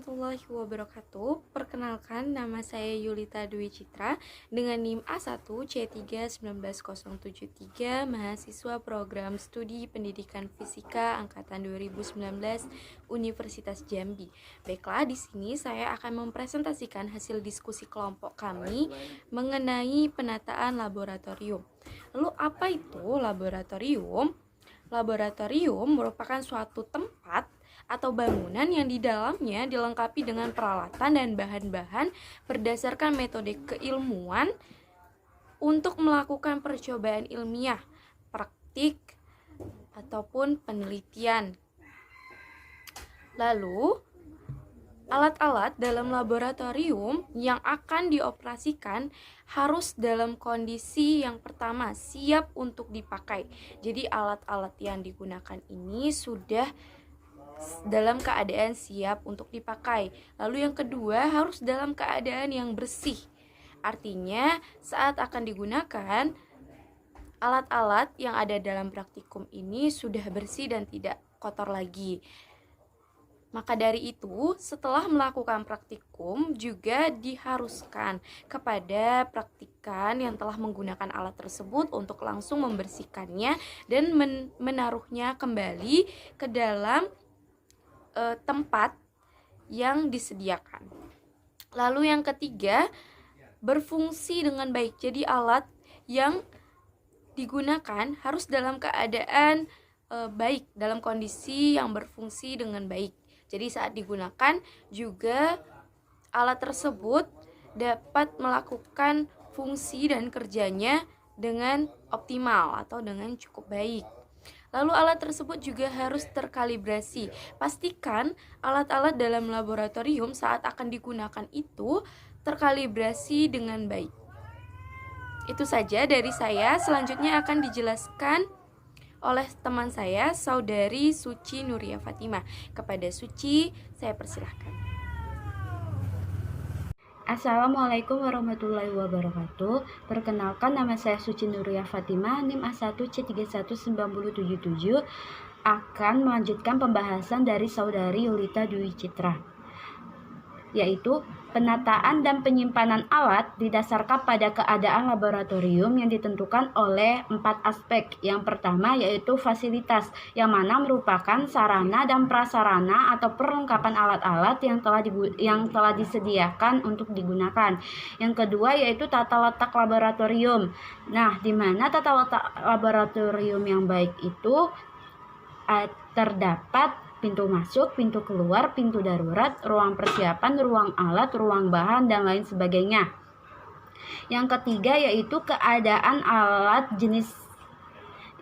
warahmatullahi wabarakatuh. Perkenalkan, nama saya Yulita Dwi Citra dengan NIM A1C3190773, mahasiswa program studi pendidikan fisika angkatan 2019 Universitas Jambi. Baiklah, di sini saya akan mempresentasikan hasil diskusi kelompok kami mengenai penataan laboratorium. Lalu apa itu laboratorium? Laboratorium merupakan suatu tempat atau bangunan yang di dalamnya dilengkapi dengan peralatan dan bahan-bahan berdasarkan metode keilmuan untuk melakukan percobaan ilmiah, praktik, ataupun penelitian. Lalu, alat-alat dalam laboratorium yang akan dioperasikan harus dalam kondisi yang pertama siap untuk dipakai. Jadi alat-alat yang digunakan ini sudah dalam keadaan siap untuk dipakai. Lalu yang kedua, harus dalam keadaan yang bersih. Artinya saat akan digunakan, alat-alat yang ada dalam praktikum ini sudah bersih dan tidak kotor lagi. Maka dari itu, setelah melakukan praktikum juga diharuskan kepada praktikan yang telah menggunakan alat tersebut untuk langsung membersihkannya dan menaruhnya kembali ke dalam tempat yang disediakan. Lalu yang ketiga, berfungsi dengan baik. Jadi alat yang digunakan harus dalam keadaan baik, dalam kondisi yang berfungsi dengan baik. Jadi saat digunakan juga alat tersebut dapat melakukan fungsi dan kerjanya dengan optimal atau dengan cukup baik. Lalu alat tersebut juga harus terkalibrasi. Pastikan alat-alat dalam laboratorium saat akan digunakan itu terkalibrasi dengan baik. Itu saja dari saya. Selanjutnya akan dijelaskan oleh teman saya, Saudari Suci Nuria Fatimah. Kepada Suci, saya persilahkan. Assalamualaikum warahmatullahi wabarakatuh. Perkenalkan, nama saya Suci Nuria Fatimah, NIM A1C3190777, akan melanjutkan pembahasan dari Saudari Yulita Dwi Citra, yaitu penataan dan penyimpanan alat didasarkan pada keadaan laboratorium yang ditentukan oleh 4 aspek. Yang pertama yaitu fasilitas, yang mana merupakan sarana dan prasarana atau perlengkapan alat-alat yang telah disediakan untuk digunakan. Yang kedua yaitu tata letak laboratorium. Nah, di mana tata letak laboratorium yang baik itu terdapat pintu masuk, pintu keluar, pintu darurat, ruang persiapan, ruang alat, ruang bahan, dan lain sebagainya. Yang ketiga yaitu keadaan alat jenis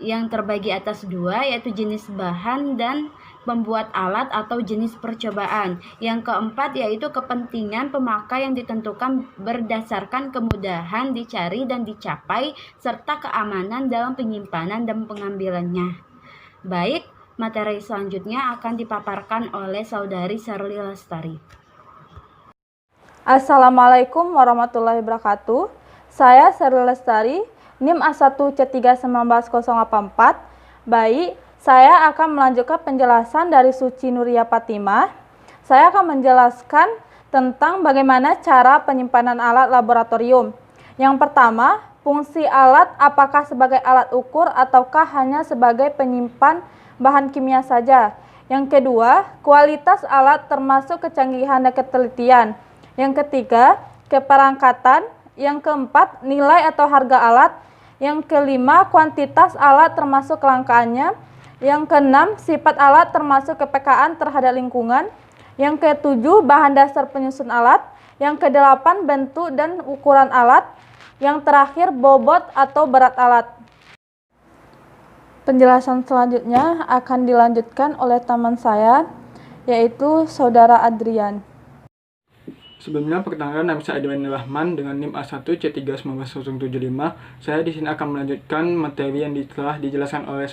yang terbagi atas 2, yaitu jenis bahan dan pembuat alat atau jenis percobaan. Yang keempat yaitu kepentingan pemakai yang ditentukan berdasarkan kemudahan dicari dan dicapai, serta keamanan dalam penyimpanan dan pengambilannya. Baik, materi selanjutnya akan dipaparkan oleh Saudari Sherly Lestari. Assalamualaikum warahmatullahi wabarakatuh. Saya Sherly Lestari, NIM A1C3190084. Baik, saya akan melanjutkan penjelasan dari Suci Nuria Fatimah. Saya akan menjelaskan tentang bagaimana cara penyimpanan alat laboratorium. Yang pertama, fungsi alat, apakah sebagai alat ukur ataukah hanya sebagai penyimpan bahan kimia saja. Yang kedua, kualitas alat termasuk kecanggihan dan ketelitian. Yang ketiga, keperangkatan. Yang keempat, nilai atau harga alat. Yang kelima, kuantitas alat termasuk kelangkaannya. Yang keenam, sifat alat termasuk kepekaan terhadap lingkungan. Yang ketujuh, bahan dasar penyusun alat. Yang kedelapan, bentuk dan ukuran alat. Yang terakhir, bobot atau berat alat. Penjelasan selanjutnya akan dilanjutkan oleh teman saya, yaitu Saudara Adrian. Sebelumnya, perkenalkan, nama saya Adrian Rahman dengan NIM A1C3190075. Saya di sini akan melanjutkan materi yang telah dijelaskan oleh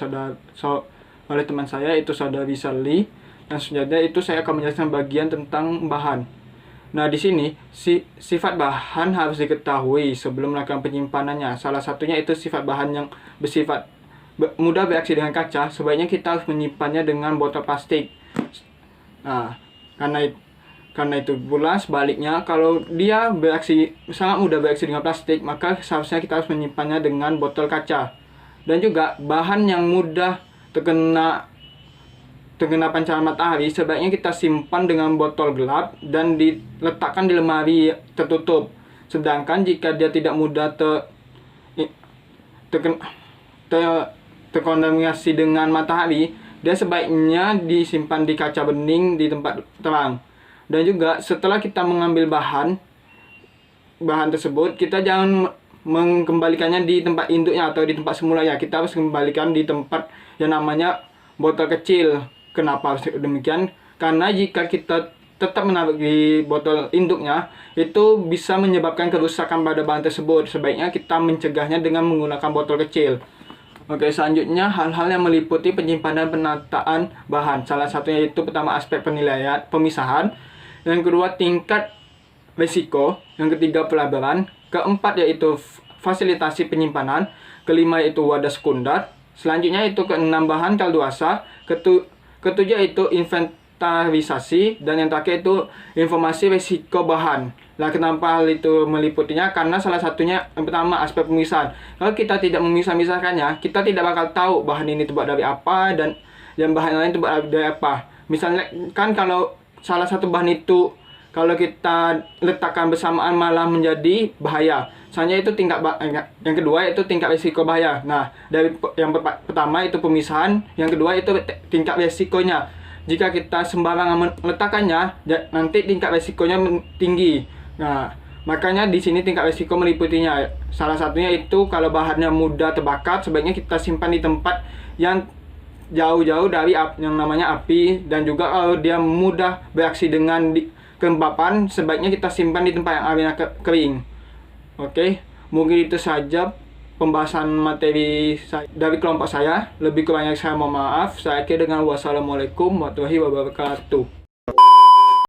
oleh teman saya, yaitu Saudari Sherly. Dan selanjutnya itu saya akan menjelaskan bagian tentang bahan. Nah, di sini sifat bahan harus diketahui sebelum melakukan penyimpanannya. Salah satunya itu sifat bahan yang bersifat mudah bereaksi dengan kaca. Sebaiknya kita harus menyimpannya dengan botol plastik. Nah, karena Karena itu pula sebaliknya, kalau dia sangat mudah bereaksi dengan plastik, maka seharusnya kita harus menyimpannya dengan botol kaca. Dan juga bahan yang mudah terkena pancaran matahari sebaiknya kita simpan dengan botol gelap dan diletakkan di lemari tertutup. Sedangkan jika dia tidak mudah terkontaminasi dengan matahari, dia sebaiknya disimpan di kaca bening di tempat terang. Dan juga setelah kita mengambil bahan tersebut, kita jangan mengembalikannya di tempat induknya atau di tempat semula ya. Kita harus kembalikan di tempat yang namanya botol kecil. Kenapa harus demikian? Karena jika kita tetap menaruh di botol induknya, itu bisa menyebabkan kerusakan pada bahan tersebut. Sebaiknya kita mencegahnya dengan menggunakan botol kecil. Oke, selanjutnya hal-hal yang meliputi penyimpanan penataan bahan. Salah satunya itu pertama aspek penilaian, pemisahan. Yang kedua tingkat risiko. Yang ketiga pelabelan. Keempat yaitu fasilitasi penyimpanan. Kelima yaitu wadah sekunder. Selanjutnya itu keenam bahan kadaluarsa. Ketujuh itu inventarisasi. Dan yang terakhir itu informasi risiko bahan. Nah, kenapa hal itu meliputinya? Karena salah satunya yang pertama aspek pemisahan. Kalau kita tidak memisah-misahkannya, kita tidak bakal tahu bahan ini terbuat dari apa dan yang bahan lain terbuat dari apa. Misalnya kan kalau salah satu bahan itu kalau kita letakkan bersamaan malah menjadi bahaya. Soalnya itu yang kedua itu tingkat risiko bahaya. Nah, dari yang pertama itu pemisahan, yang kedua itu tingkat risikonya. Jika kita sembarangan meletakkannya, nanti tingkat risikonya tinggi. Nah, makanya di sini tingkat risiko meliputinya. Salah satunya itu kalau bahannya mudah terbakar, sebaiknya kita simpan di tempat yang jauh-jauh dari yang namanya api. Dan juga kalau dia mudah bereaksi dengan kelembapan, sebaiknya kita simpan di tempat yang airnya kering. Oke, mungkin itu saja pembahasan materi dari kelompok saya. Lebih kurangnya saya mohon maaf. Saya akhiri dengan wassalamualaikum warahmatullahi wabarakatuh.